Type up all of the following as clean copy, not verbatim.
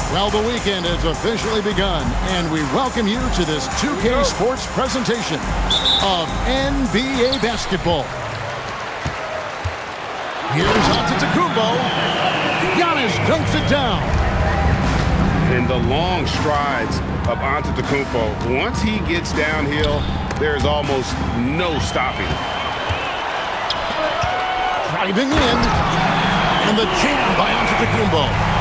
Well, the weekend has officially begun, and we welcome you to this 2K Sports presentation of NBA basketball. Here's Antetokounmpo. Giannis dunks it down. In the long strides of Antetokounmpo, once he gets downhill, there's almost no stopping. Driving in, and the jam by Antetokounmpo.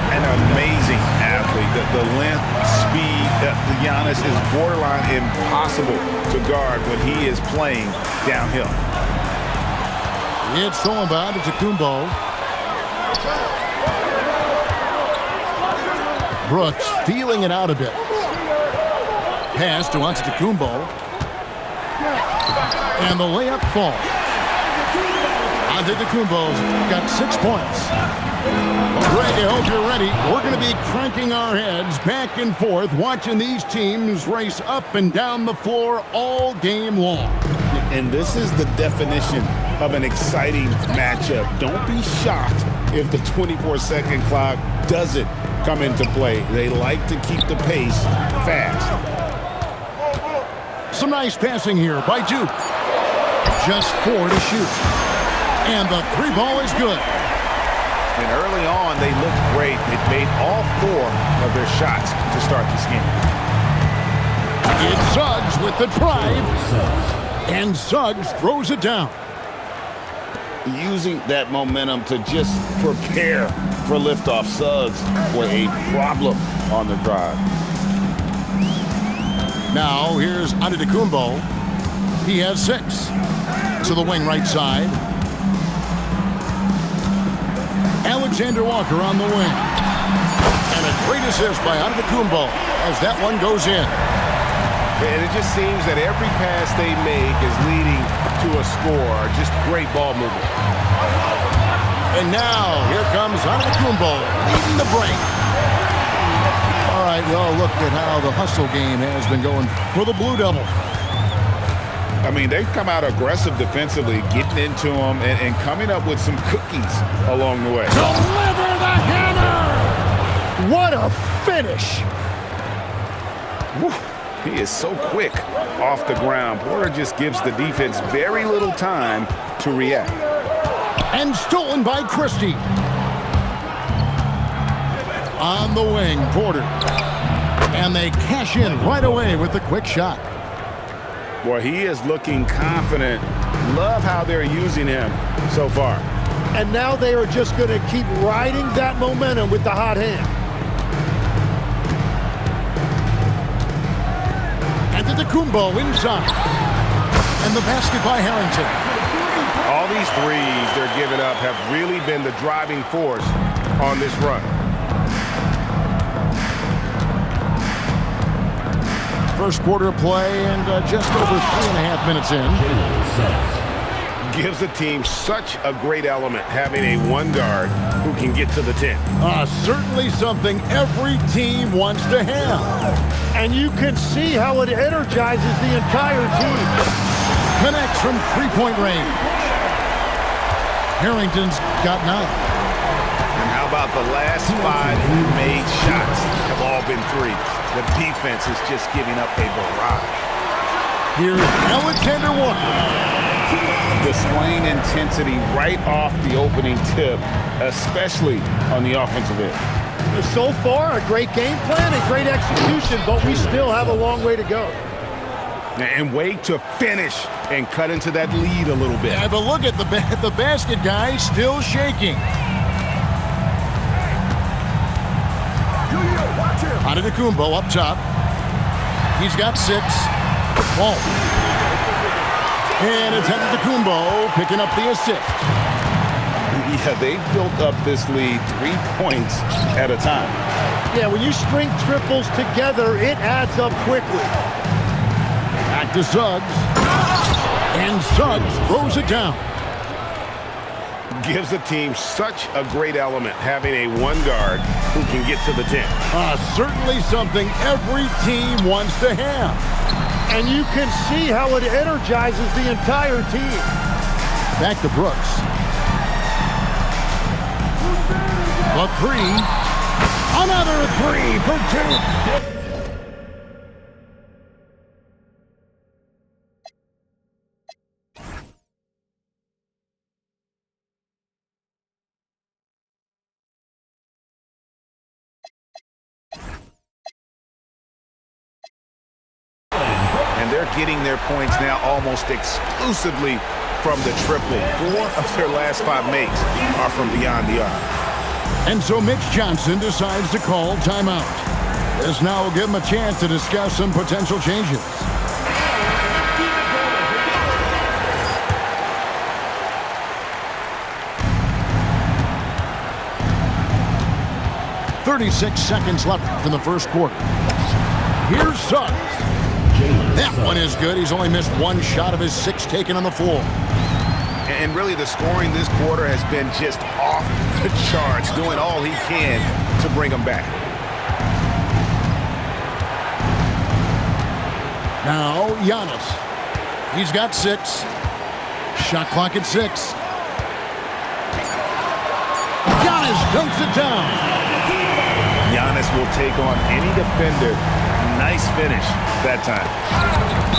An amazing athlete. The length, speed, Giannis is borderline impossible to guard when he is playing downhill. It's stolen by Antetokounmpo. Brooks feeling it out a bit. Pass to Antetokounmpo. And the layup falls. Antetokounmpo's got 6 points. Greg, I hope you're ready. We're going to be cranking our heads back and forth, watching these teams race up and down the floor all game long. And this is the definition of an exciting matchup. Don't be shocked if the 24-second clock doesn't come into play. They like to keep the pace fast. Some nice passing here by Duke. Just 4 to shoot. And the 3 ball is good. And early on, they looked great. They made all 4 of their shots to start this game. It's Suggs with the drive. And Suggs throws it down. Using that momentum to just prepare for liftoff. Suggs were a problem on the drive. Now here's Antetokounmpo. He has 6. To the wing right side. Alexander Walker on the wing. And a great assist by Antetokounmpo as that one goes in. And it just seems that every pass they make is leading to a score. Just great ball movement. And now here comes Antetokounmpo leading the break. All right, well, look at how the hustle game has been going for the Blue Devil. I mean, they've come out aggressive defensively, getting into them and coming up with some cookies along the way. Deliver the hammer! What a finish! Woo. He is so quick off the ground. Porter just gives the defense very little time to react. And stolen by Christie. On the wing, Porter. And they cash in right away with the quick shot. Boy, he is looking confident. Love how they're using him so far. And now they are just going to keep riding that momentum with the hot hand. Antetokounmpo inside. And the basket by Harrington. All these threes they're giving up have really been the driving force on this run. First quarter play and just over 3.5 minutes in. Gives the team such a great element having a one guard who can get to the 10. Certainly something every team wants to have. And you can see how it energizes the entire team. Connects from 3-point range. Harrington's got 9. And how about the last 5 made shots have all been threes? The defense is just giving up a barrage. Here's Alexander Walker. Displaying intensity right off the opening tip, especially on the offensive end. So far, a great game plan and great execution, but we still have a long way to go. And way to finish and cut into that lead a little bit. Yeah, but look at the basket guy still shaking. Antetokounmpo up top. He's got 6. Ball. And it's Antetokounmpo picking up the assist. Yeah, they built up this lead 3 points at a time. Yeah, when you string triples together, it adds up quickly. Back to Suggs. And Suggs throws it down. Gives the team such a great element having a one guard who can get to the 10. Certainly something every team wants to have. And you can see how it energizes the entire team. Back to Brooks. A 3. 3 for Duke. And they're getting their points now almost exclusively from the triple. 4 of their last 5 makes are from beyond the arc. And so Mitch Johnson decides to call timeout. This now will give him a chance to discuss some potential changes. .36 seconds left in the first quarter. Here's Suggs. That one is good. He's only missed 1 shot of his 6 taken on the floor. And really, the scoring this quarter has been just off the charts, doing all he can to bring them back. Now, Giannis. He's got 6. Shot clock at 6. Giannis dunks it down. Giannis will take on any defender. Nice finish that time.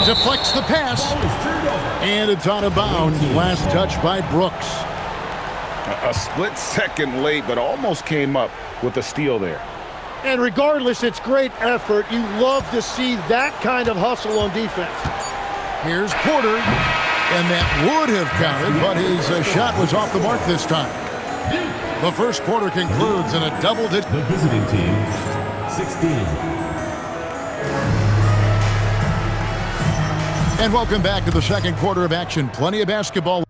Deflects the pass. And it's out of bounds. Last touch by Brooks. A split second late, but almost came up with a steal there. And regardless, it's great effort. You love to see that kind of hustle on defense. Here's Porter. And that would have counted, but his shot was off the mark this time. The first quarter concludes in a double-digit. The visiting team, 16. And welcome back to the second quarter of action. Plenty of basketball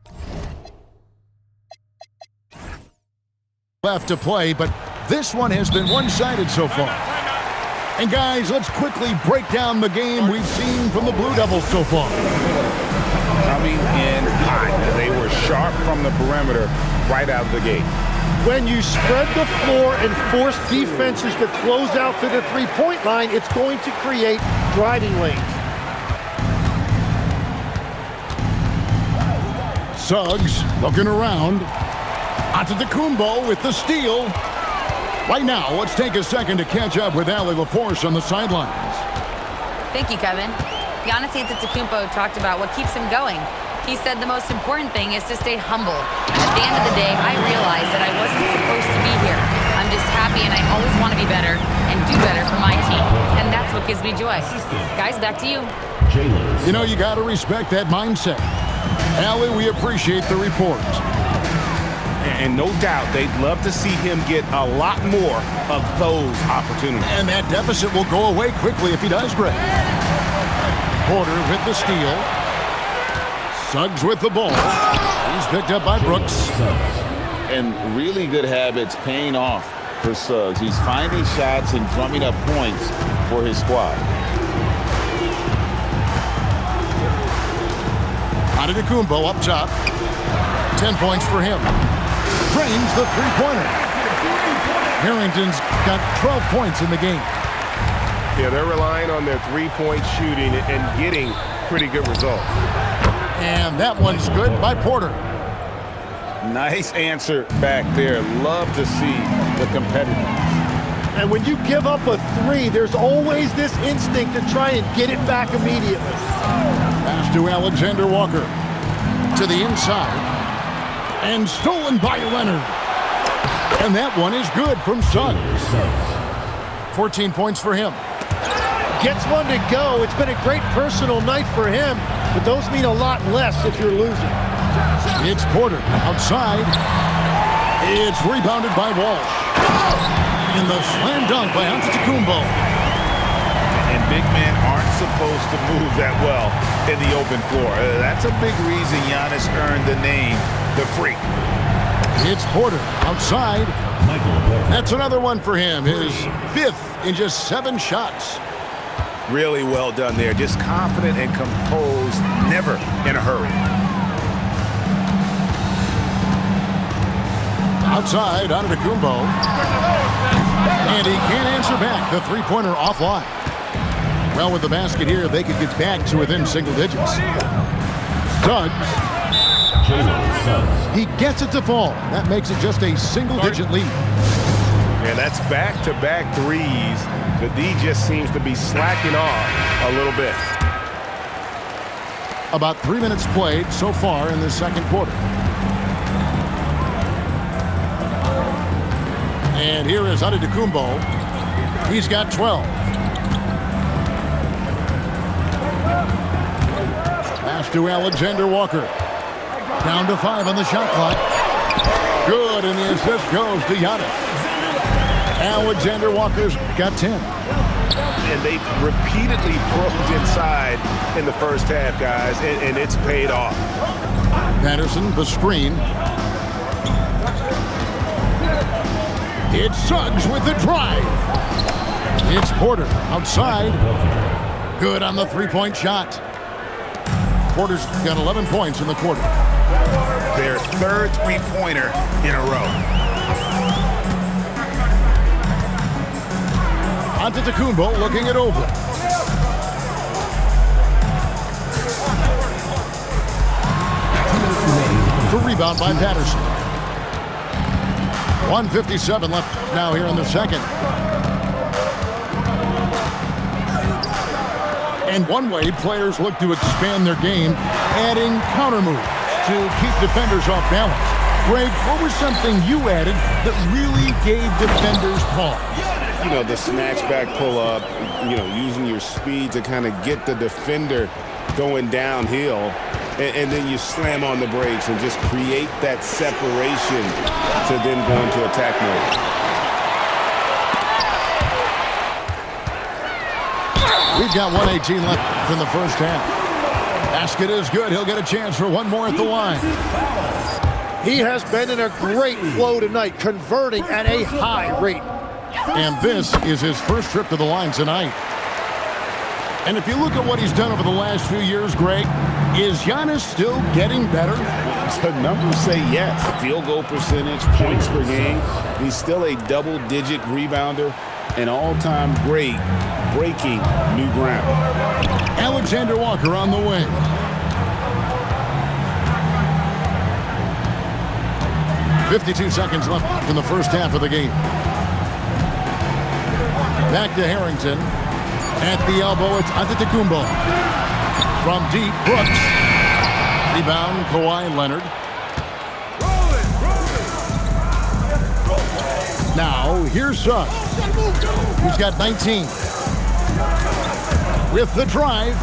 left to play, but this one has been one-sided so far. And guys, let's quickly break down the game we've seen from the Blue Devils so far. Coming in hot. They were sharp from the perimeter right out of the gate. When you spread the floor and force defenses to close out to the three-point line, it's going to create driving lanes. Suggs looking around. Antetokounmpo with the steal. Right now, let's take a second to catch up with Allie LaForce on the sidelines. Thank you, Kevin. Giannis Antetokounmpo talked about what keeps him going. He said the most important thing is to stay humble. At the end of the day, I realized that I wasn't supposed to be here. I'm just happy and I always want to be better and do better for my team. And that's what gives me joy. Guys, back to you. You know, you got to respect that mindset. Allie, we appreciate the report. And no doubt they'd love to see him get a lot more of those opportunities. And that deficit will go away quickly if he does great. Porter with the steal. Suggs with the ball. He's picked up by Brooks. And really good habits paying off for Suggs. He's finding shots and drumming up points for his squad. Antetokounmpo up top. 10 points for him. Drains the three-pointer. Harrington's got 12 points in the game. Yeah, they're relying on their three-point shooting and getting pretty good results. And that one's good by Porter. Nice answer back there. Love to see the competitiveness. And when you give up a 3, there's always this instinct to try and get it back immediately. Pass to Alexander Walker. To the inside. And stolen by Leonard. And that one is good from Suggs. 14 points for him. Gets one to go. It's been a great personal night for him, but those mean a lot less if you're losing. It's Porter outside. It's rebounded by Walsh. And the slam dunk by Antetokounmpo. And big men aren't supposed to move that well in the open floor. That's a big reason Giannis earned the name the Freak. It's Porter outside. That's another one for him. His 5th in just 7 shots. Really well done there. Just confident and composed, never in a hurry. Outside, Antetokounmpo. And he can't answer back. The three-pointer offline. Well, with the basket here, they could get back to within single digits. Suggs. He gets it to fall. That makes it just a single-digit lead. And that's back-to-back threes. The D just seems to be slacking off a little bit. About 3 minutes played so far in the second quarter. And here is Antetokounmpo. He's got 12. Pass to Alexander Walker. Down to 5 on the shot clock. Good, and the assist goes to Giannis. Alexander Walker's got 10. And they've repeatedly probed inside in the first half, guys, and it's paid off. Patterson, the screen. It's Suggs with the drive. It's Porter outside. Good on the three-point shot. Porter's got 11 points in the quarter. Their third three-pointer in a row. Antetokounmpo looking it over. The rebound by Patterson. 1:57 left now here in the second. And one way players look to expand their game, adding counter moves to keep defenders off balance. Greg, what was something you added that really gave defenders pause? You know, the snatch back pull up, you know, using your speed to kind of get the defender going downhill, and then you slam on the brakes and just create that separation to then go into attack mode. We've got 1:18 left in the first half. Basket is good. He'll get a chance for one more at the line. He has been in a great flow tonight, converting at a high rate. And this is his first trip to the line tonight. And if you look at what he's done over the last few years, Greg, is Giannis still getting better? The numbers say yes. Field goal percentage, points per game. He's still a double-digit rebounder, an all-time great, breaking new ground. Alexander Walker on the wing. .52 seconds left in the first half of the game. Back to Harrington. At the elbow, it's Antetokounmpo. From deep, Brooks. Rebound, Kawhi Leonard. Now, here's Suggs. He's got 19. With the drive.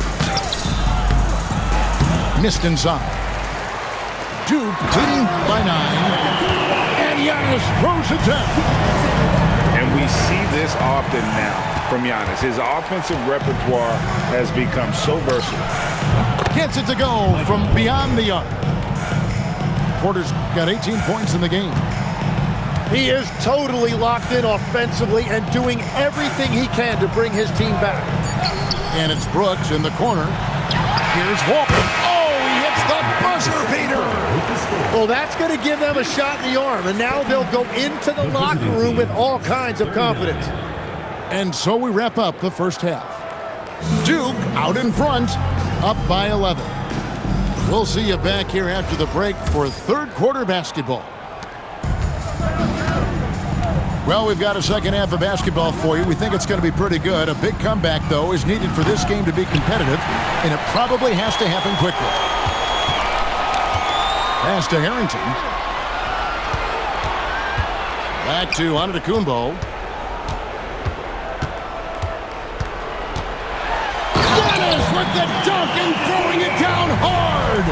Missed inside. Duke leading by 9. And Giannis throws it down. And we see this often now from Giannis. His offensive repertoire has become so versatile. Gets it to go from beyond the arc. Porter's got 18 points in the game. He is totally locked in offensively and doing everything he can to bring his team back. And it's Brooks in the corner. Here's Walker. Oh, he hits the buzzer beater. Well, that's going to give them a shot in the arm, and now they'll go into the locker room with all kinds of confidence. And so we wrap up the first half. Duke out in front, up by 11. We'll see you back here after the break for third quarter basketball. Well, we've got a second half of basketball for you. We think it's going to be pretty good. A big comeback, though, is needed for this game to be competitive, and it probably has to happen quickly. Pass to Harrington. Back to Antetokounmpo. Giannis with the dunk and throwing it down hard.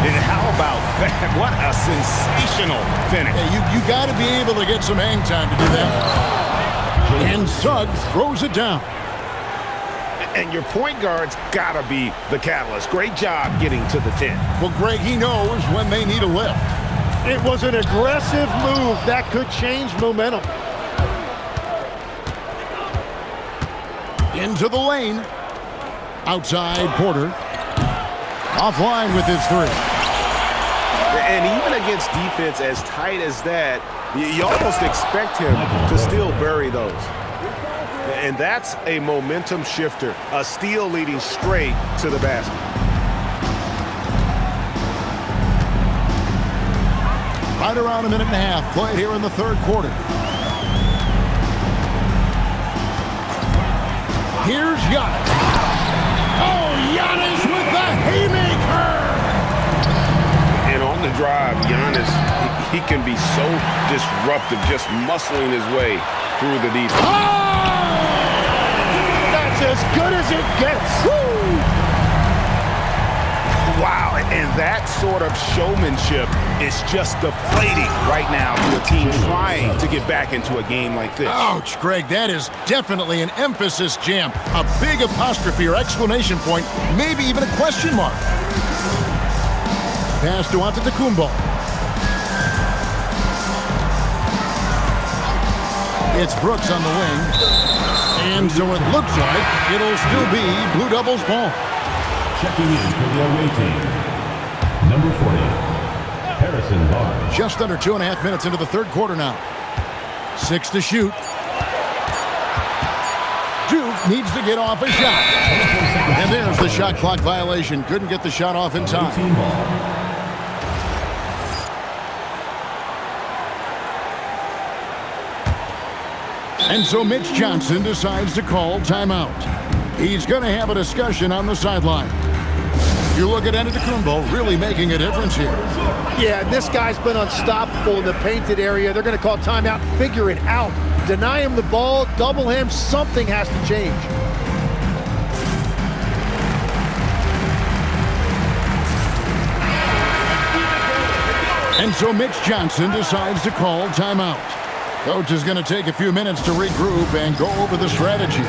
And how about that? What a sensational finish. Hey, you got to be able to get some hang time to do that. And Suggs throws it down. And your point guard's got to be the catalyst. Great job getting to the 10. Well, Greg, he knows when they need a lift. It was an aggressive move that could change momentum. Into the lane. Outside, Porter. Offline with his three. And even against defense as tight as that, you almost expect him to still bury those. And that's a momentum shifter. A steal leading straight to the basket. Right around a minute and a half played here in the third quarter. Giannis. Oh, Giannis with the haymaker. And on the drive, Giannis, he can be so disruptive, just muscling his way through the defense. Oh! That's as good as it gets. Woo! Wow, and that sort of showmanship is just deflating right now to a team trying to get back into a game like this. Ouch, Greg, that is definitely an emphasis jam. A big apostrophe or exclamation point, maybe even a question mark. Pass to Antetokounmpo. It's Brooks on the wing. And so it looks like it'll still be Blue Devils ball. Checking in for the away team, number 40, Harrison Barnes. Just under 2.5 minutes into the third quarter now. 6 to shoot. Duke needs to get off a shot. And there's the shot clock violation. Couldn't get the shot off in time. Team ball. And so Mitch Johnson decides to call timeout. He's going to have a discussion on the sideline. You look at Antetokounmpo really making a difference here. Yeah, this guy's been unstoppable in the painted area. They're going to call timeout, figure it out. Deny him the ball, double him, something has to change. And so Mitch Johnson decides to call timeout. Coach is going to take a few minutes to regroup and go over the strategy.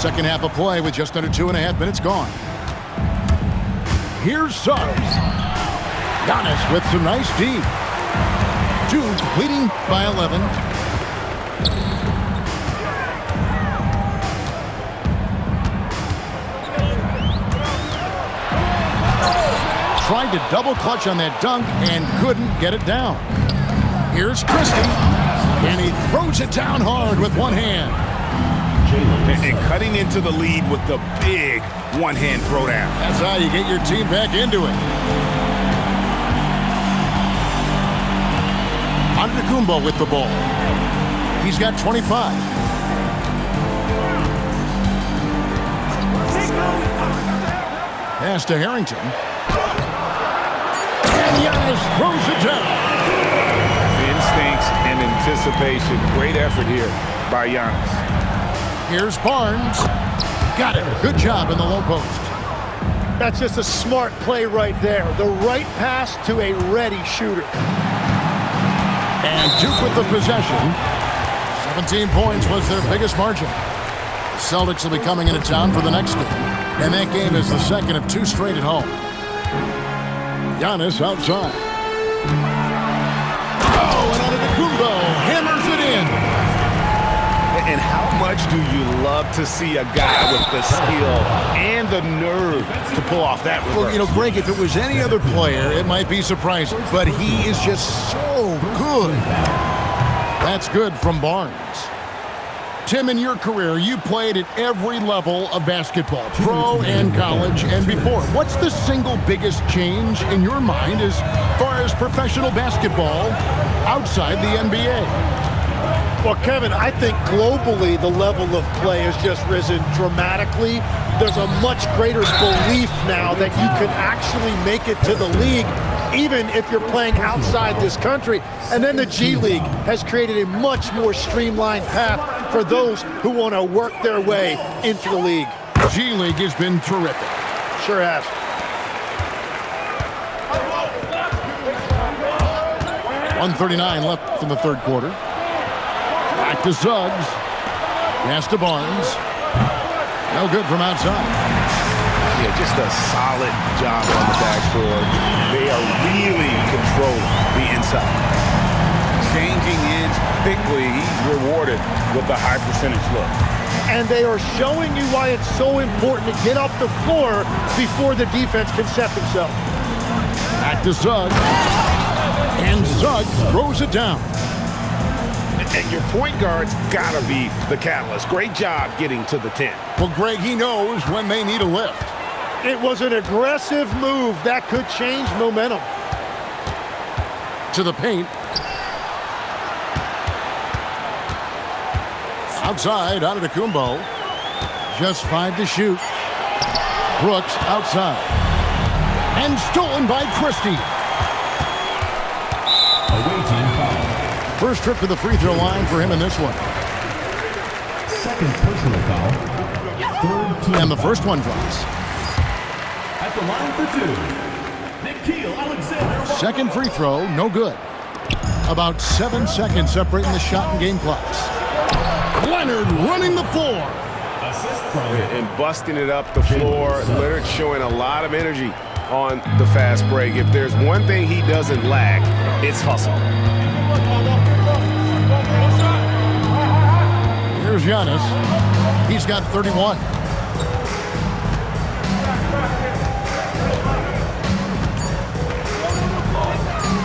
Second half of play with just under 2.5 minutes gone. Here's Suggs. Giannis with some nice D. Duke leading by 11. Tried to double clutch on that dunk and couldn't get it down. Here's Christie. And he throws it down hard with one hand. And cutting into the lead with the big one-hand throwdown. That's how you get your team back into it. Antetokounmpo with the ball. He's got 25. Pass to Harrington. And Giannis throws it down. Instincts and anticipation. Great effort here by Giannis. Here's Barnes. Got it. Good job in the low post. That's just a smart play right there. The right pass to a ready shooter. And Duke with the possession. 17 points was their biggest margin. The Celtics will be coming into town for the next game. And that game is the second of 2 straight at home. Giannis outside. Oh, and Antetokounmpo hammers it in. And how much do you love to see a guy with the skill and the nerve to pull off that reverse? Well, you know, Greg, if it was any other player, it might be surprising. But he is just so good. That's good from Barnes. Tim, in your career, you played at every level of basketball, pro and college and before. What's the single biggest change in your mind as far as professional basketball outside the NBA? Well, Kevin, I think globally the level of play has just risen dramatically. There's a much greater belief now that you can actually make it to the league, even if you're playing outside this country. And then the G League has created a much more streamlined path for those who want to work their way into the league. G League has been terrific. Sure has. .139 left in the third quarter. Back to Suggs. Pass to Barnes. No good from outside. Yeah, just a solid job on the backboard. They are really controlling the inside. Changing ends quickly. He's rewarded with a high percentage look. And they are showing you why it's so important to get off the floor before the defense can set themselves. Back to Suggs. And Suggs throws it down. And your point guard's got to be the catalyst. Great job getting to the 10. Well, Greg, he knows when they need a lift. It was an aggressive move that could change momentum. To the paint. Outside, Antetokounmpo. Just 5 to shoot. Brooks outside. And stolen by Christie. Awaiting foul. First trip to the free throw line for him in this one. Second personal foul. Third team And the first one drops. at the line for 2. Nikhil Alexander. Second free throw, no good. About 7 seconds separating the shot and game clocks. Leonard running the floor. Assist from And busting it up the floor. Leonard showing a lot of energy on the fast break. If there's one thing he doesn't lack, it's hustle. Here's Giannis. He's got 31.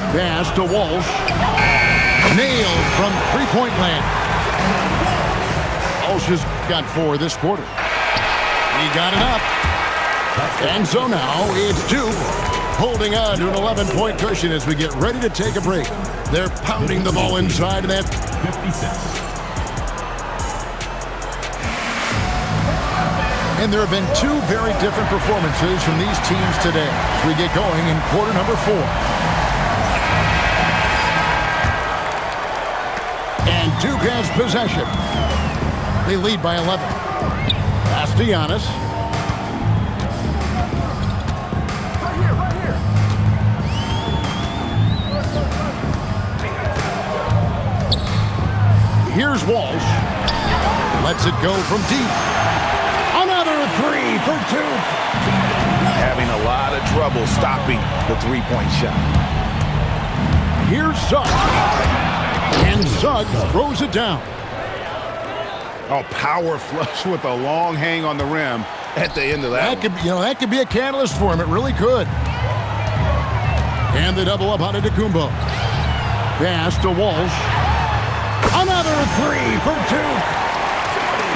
Pass to Walsh. Nailed from three-point land. Walsh has got 4 this quarter. He got it up. And so now it's Duke holding on to an 11-point cushion as we get ready to take a break. They're pounding the ball inside of that. 56. And there have been 2 very different performances from these teams today. We get going in quarter number 4. And Duke has possession. They lead by 11. Pass to Giannis. Here's Walsh. Lets it go from deep. Another 3 for Duke. Having a lot of trouble stopping the three-point shot. Here's Suggs. And Suggs throws it down. Oh, power flush with a long hang on the rim at the end of that. That could be a catalyst for him. It really could. And they double up on Antetokounmpo. Pass to Walsh. Another 3 for Duke.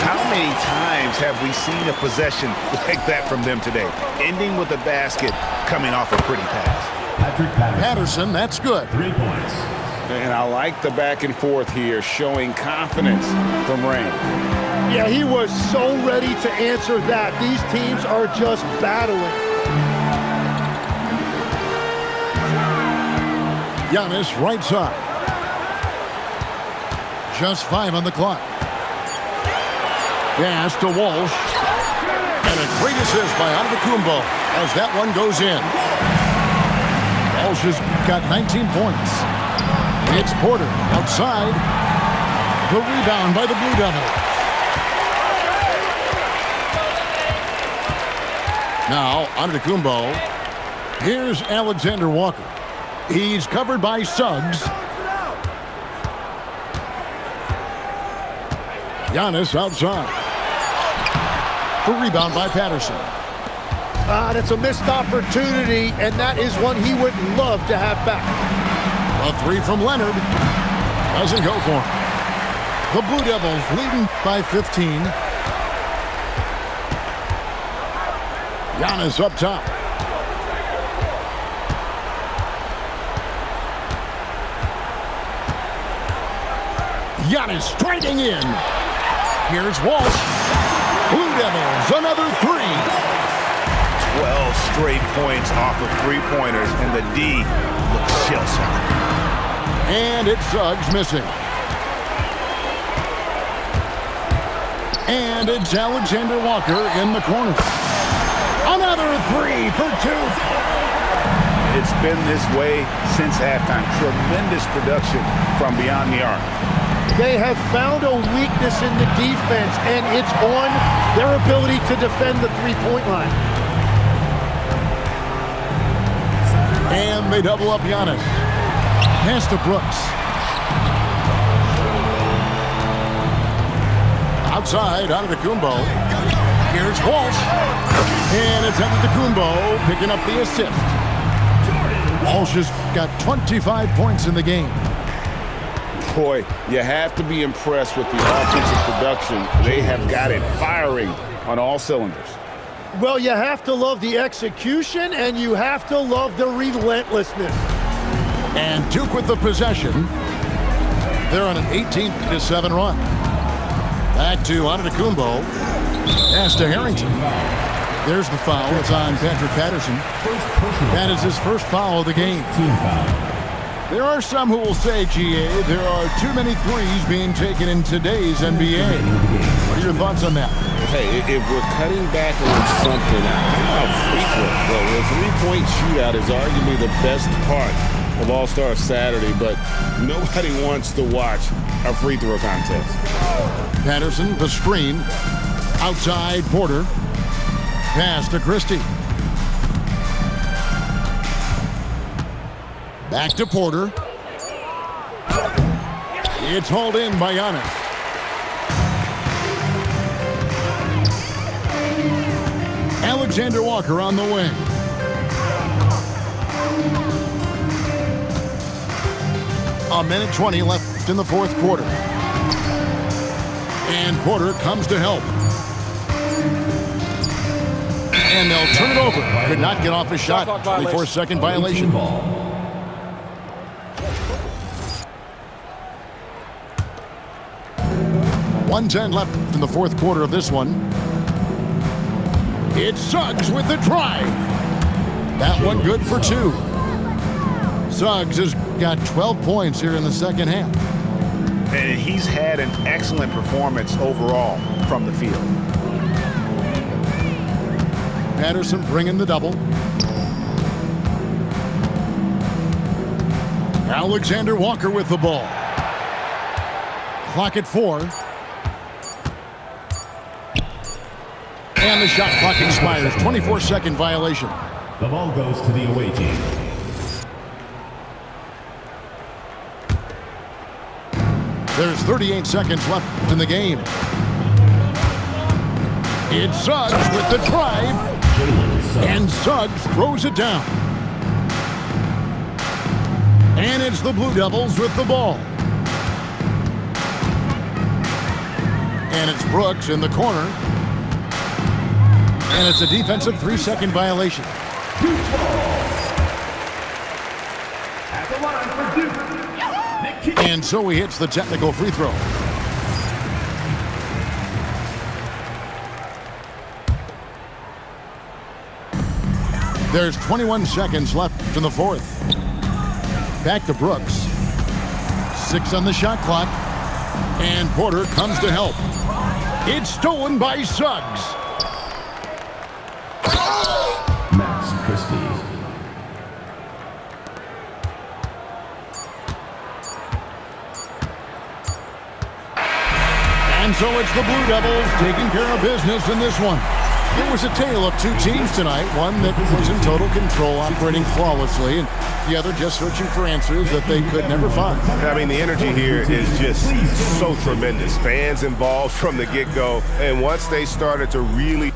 How many times have we seen a possession like that from them today? Ending with a basket coming off a pretty pass. Patrick Patterson, that's good. 3 points. And I like the back and forth here, showing confidence from Rain. Yeah, he was so ready to answer that. These teams are just battling. Giannis right side. Just 5 on the clock. Pass to Walsh. And a great assist by Antetokounmpo as that one goes in. Walsh has got 19 points. It's Porter outside. The rebound by the Blue Devils. Now, Antetokounmpo. Here's Alexander Walker. He's covered by Suggs. Giannis outside. The rebound by Patterson. That's a missed opportunity, and that is one he would love to have back. A 3 from Leonard. Doesn't go for him. The Blue Devils leading by 15. Giannis up top. Giannis striking in. Here's Walsh. Blue Devils, another 3. 12 straight points off of three-pointers, and the D looks shell-shocked. And it's Suggs missing. And it's Alexander Walker in the corner. Another 3 for Duke. It's been this way since halftime. Tremendous production from beyond the arc. They have found a weakness in the defense, and it's on their ability to defend the three-point line. And they double up Giannis. Pass to Brooks. Outside, Antetokounmpo. Here's Walsh. And it's Antetokounmpo picking up the assist. Walsh has got 25 points in the game. Boy, you have to be impressed with the offensive production. They have got it firing on all cylinders. Well, you have to love the execution, and you have to love the relentlessness. And Duke with the possession. They're on an 18-7 run. Back to Antetokounmpo. Pass to Harrington. There's the foul. It's on Patrick Patterson. That is his first foul of the game. There are some who will say, GA, there are too many threes being taken in today's NBA. What are your thoughts on that? Hey, if we're cutting back on something, how about free throw? Well, the three-point shootout is arguably the best part of All-Star Saturday, but nobody wants to watch a free throw contest. Patterson, the screen. Outside, Porter. Pass to Christie. Back to Porter. It's hauled in by Giannis. Alexander Walker on the wing. A minute 20 left in the fourth quarter. And Porter comes to help. And they'll turn it over. Could not get off a shot. 24-second violation. 1:10 left in the fourth quarter of this one. It's Suggs with the drive. That one good for 2. Suggs has got 12 points here in the second half. And he's had an excellent performance overall from the field. Patterson bringing the double. Alexander Walker with the ball. Clock at 4. And the shot clock expires. 24-second violation. The ball goes to the away team. There's 38 seconds left in the game. It's Suggs with the drive. And Suggs throws it down. And it's the Blue Devils with the ball. And it's Brooks in the corner. And it's a defensive 3-second violation. And so he hits the technical free throw. There's 21 seconds left in the fourth. Back to Brooks. 6 on the shot clock. And Porter comes to help. It's stolen by Suggs. Max Christie. And so it's the Blue Devils taking care of business in this one. It was a tale of 2 teams tonight, one that was in total control, operating flawlessly, and the other just searching for answers that they could never find. I mean, the energy here is just so tremendous. Fans involved from the get-go, and once they started to really